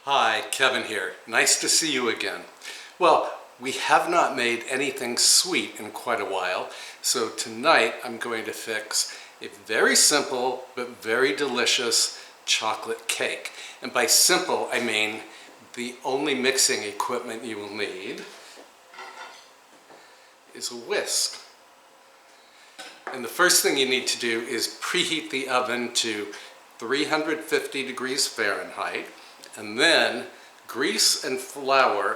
Hi, Kevin here. Nice to see you again. Well, we have not made anything sweet in quite a while, so tonight I'm going to fix a very simple but very delicious chocolate cake. And by simple, I mean the only mixing equipment you will need is a whisk. And the first thing you need to do is preheat the oven to 350 degrees Fahrenheit, and then grease and flour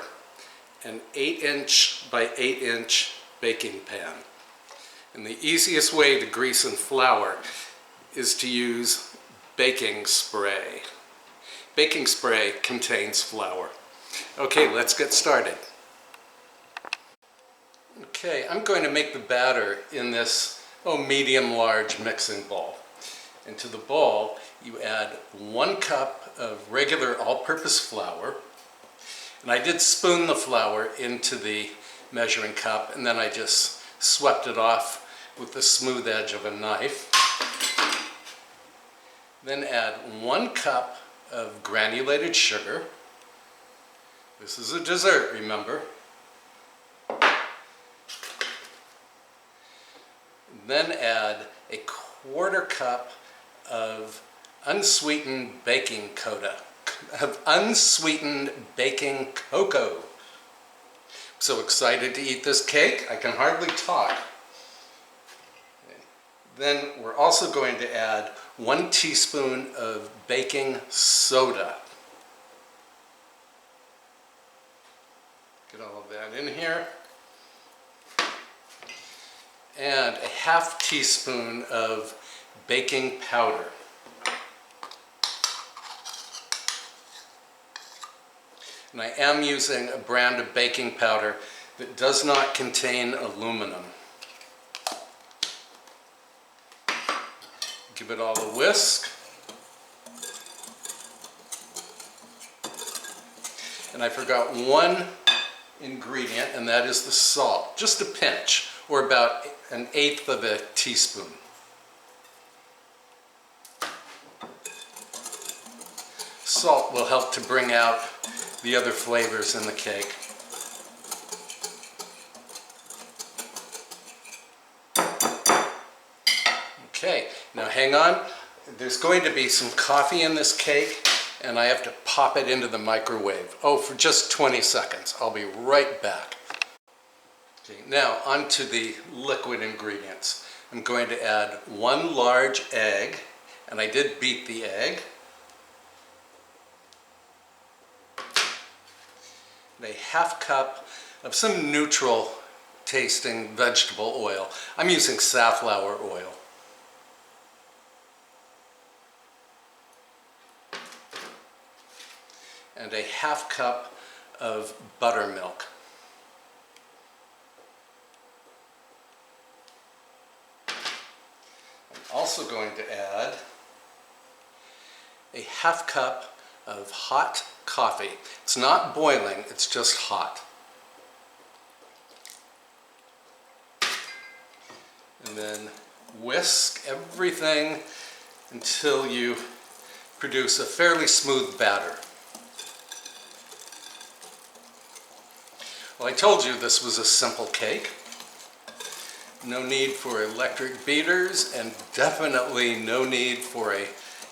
an 8-inch by 8-inch baking pan. And the easiest way to grease and flour is to use baking spray. Baking spray contains flour. Okay, let's get started. Okay, I'm going to make the batter in this medium-large mixing bowl. Into the bowl, you add 1 cup of regular all-purpose flour. And I did spoon the flour into the measuring cup, and then I just swept it off with the smooth edge of a knife. Then add 1 cup of granulated sugar. This is a dessert, remember. Then add a 1/4 cup of unsweetened baking cocoa. I'm so excited to eat this cake, I can hardly talk. Then we're also going to add 1 teaspoon of baking soda. Get all of that in here. And a 1/2 teaspoon of baking powder. And I am using a brand of baking powder that does not contain aluminum. Give it all a whisk. And I forgot 1 ingredient, and that is the salt. Just a pinch, or about 1/8 of a teaspoon. Salt will help to bring out the other flavors in the cake. Okay, now hang on. There's going to be some coffee in this cake, and I have to pop it into the microwave. Oh, for just 20 seconds. I'll be right back. Okay, now onto the liquid ingredients. I'm going to add 1 large egg, and I did beat the egg. A 1/2 cup of some neutral tasting vegetable oil. I'm using safflower oil. And a 1/2 cup of buttermilk. I'm also going to add a 1/2 cup of hot coffee. It's not boiling, it's just hot. And then whisk everything until you produce a fairly smooth batter. Well, I told you this was a simple cake. No need for electric beaters, and definitely no need for a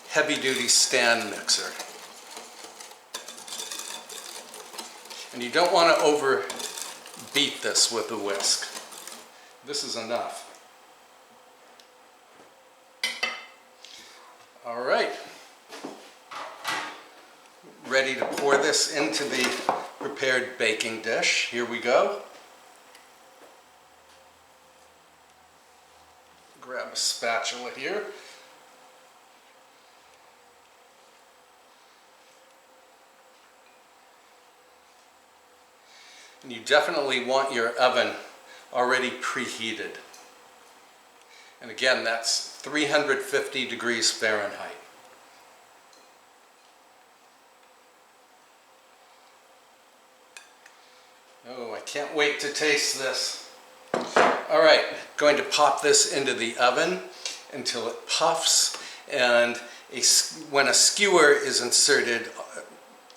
heavy-duty stand mixer. And you don't want to overbeat this with a whisk. This is enough. All right. Ready to pour this into the prepared baking dish. Here we go. Grab a spatula here. And you definitely want your oven already preheated. And again, that's 350 degrees Fahrenheit. Oh, I can't wait to taste this. All right, going to pop this into the oven until it puffs, and when a skewer is inserted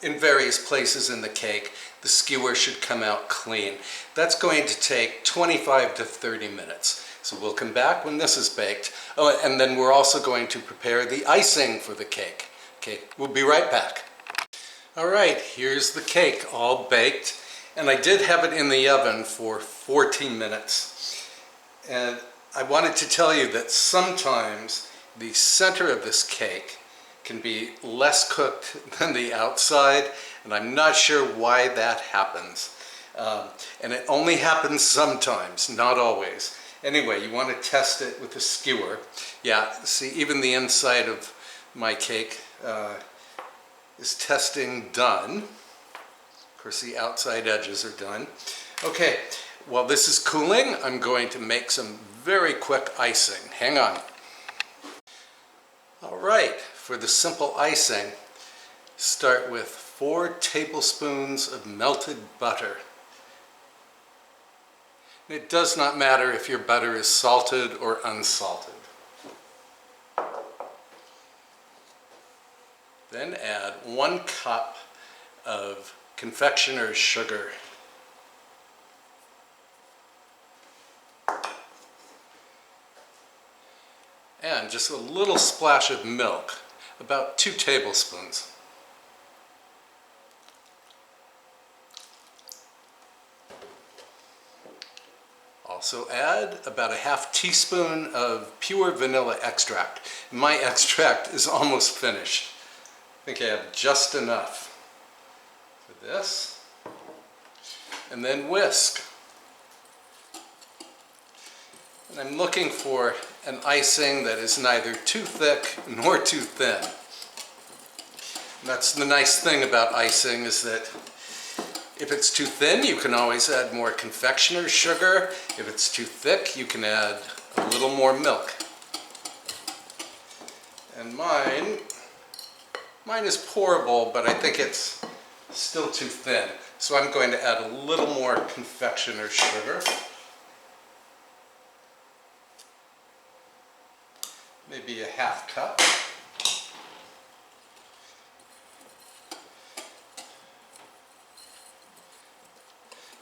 in various places in the cake, the skewer should come out clean. That's going to take 25 to 30 minutes. So we'll come back when this is baked. Oh, and then we're also going to prepare the icing for the cake. Okay, we'll be right back. All right, here's the cake all baked. And I did have it in the oven for 14 minutes. And I wanted to tell you that sometimes the center of this cake can be less cooked than the outside, and I'm not sure why that happens. And it only happens sometimes, not always. Anyway, you want to test it with a skewer. Yeah, see, even the inside of my cake is testing done. Of course, the outside edges are done. Okay, while this is cooling, I'm going to make some very quick icing. Hang on. All right, for the simple icing, start with 4 tablespoons of melted butter. It does not matter if your butter is salted or unsalted. Then add 1 cup of confectioner's sugar. And just a little splash of milk, about 2 tablespoons. Also add about a ½ teaspoon of pure vanilla extract. My extract is almost finished. I think I have just enough for this. And then whisk. And I'm looking for an icing that is neither too thick nor too thin. And that's the nice thing about icing, is that if it's too thin, you can always add more confectioner's sugar. If it's too thick, you can add a little more milk. And mine is pourable, but I think it's still too thin. So I'm going to add a little more confectioner's sugar. Maybe a ½ cup.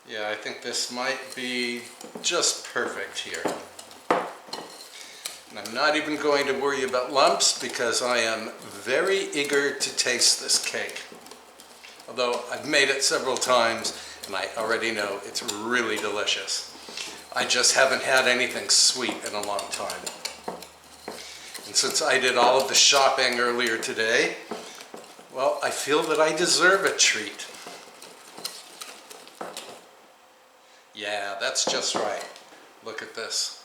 Yeah, I think this might be just perfect here. And I'm not even going to worry about lumps because I am very eager to taste this cake. Although I've made it several times and I already know it's really delicious. I just haven't had anything sweet in a long time. And since I did all of the shopping earlier today, well, I feel that I deserve a treat. Yeah, that's just right. Look at this.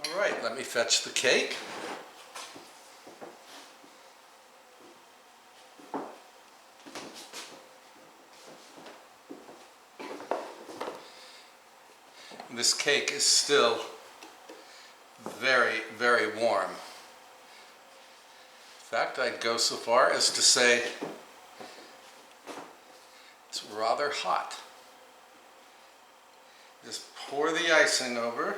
All right, let me fetch the cake. This cake is still very, very warm. In fact, I'd go so far as to say it's rather hot. Just pour the icing over.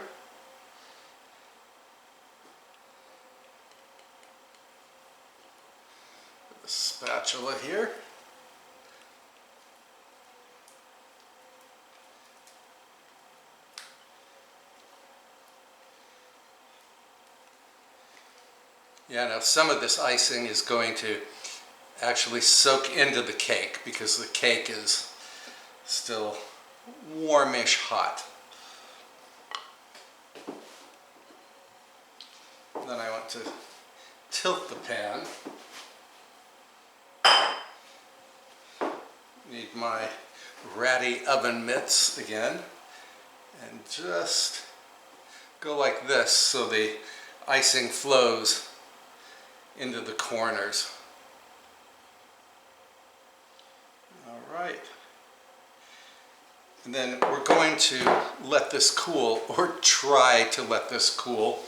With a spatula here. Yeah, now some of this icing is going to actually soak into the cake because the cake is still warmish hot. Then I want to tilt the pan. Need my ratty oven mitts again and just go like this so the icing flows into the corners. All right. And then we're going to let this cool, or try to let this cool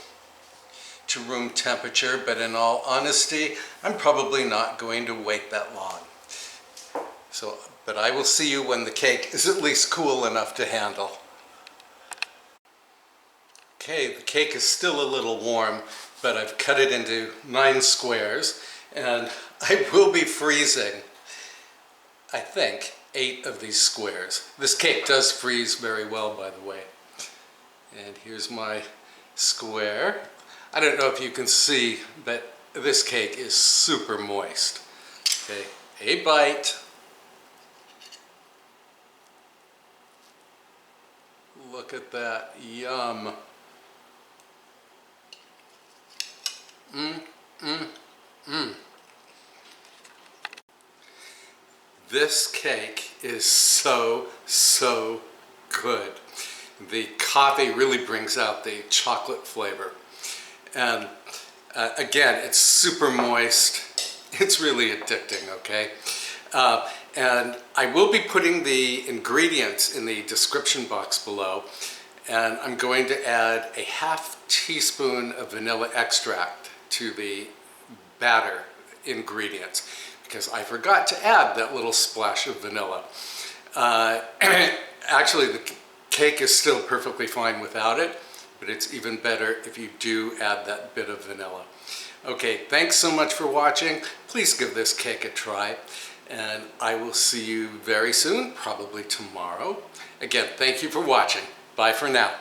to room temperature, but in all honesty, I'm probably not going to wait that long. But I will see you when the cake is at least cool enough to handle. Okay, the cake is still a little warm, but I've cut it into 9 squares, And I will be freezing, I think, 8 of these squares. This cake does freeze very well, by the way. And here's my square. I don't know if you can see, but this cake is super moist. Okay, a bite. Look at that, yum. This cake is so, so good. The coffee really brings out the chocolate flavor. And again, it's super moist. It's really addicting, okay? And I will be putting the ingredients in the description box below. And I'm going to add a ½ teaspoon of vanilla extract to the batter ingredients, because I forgot to add that little splash of vanilla. Actually, the cake is still perfectly fine without it, but it's even better if you do add that bit of vanilla. Okay, thanks so much for watching. Please give this cake a try, and I will see you very soon, probably tomorrow. Again, thank you for watching. Bye for now.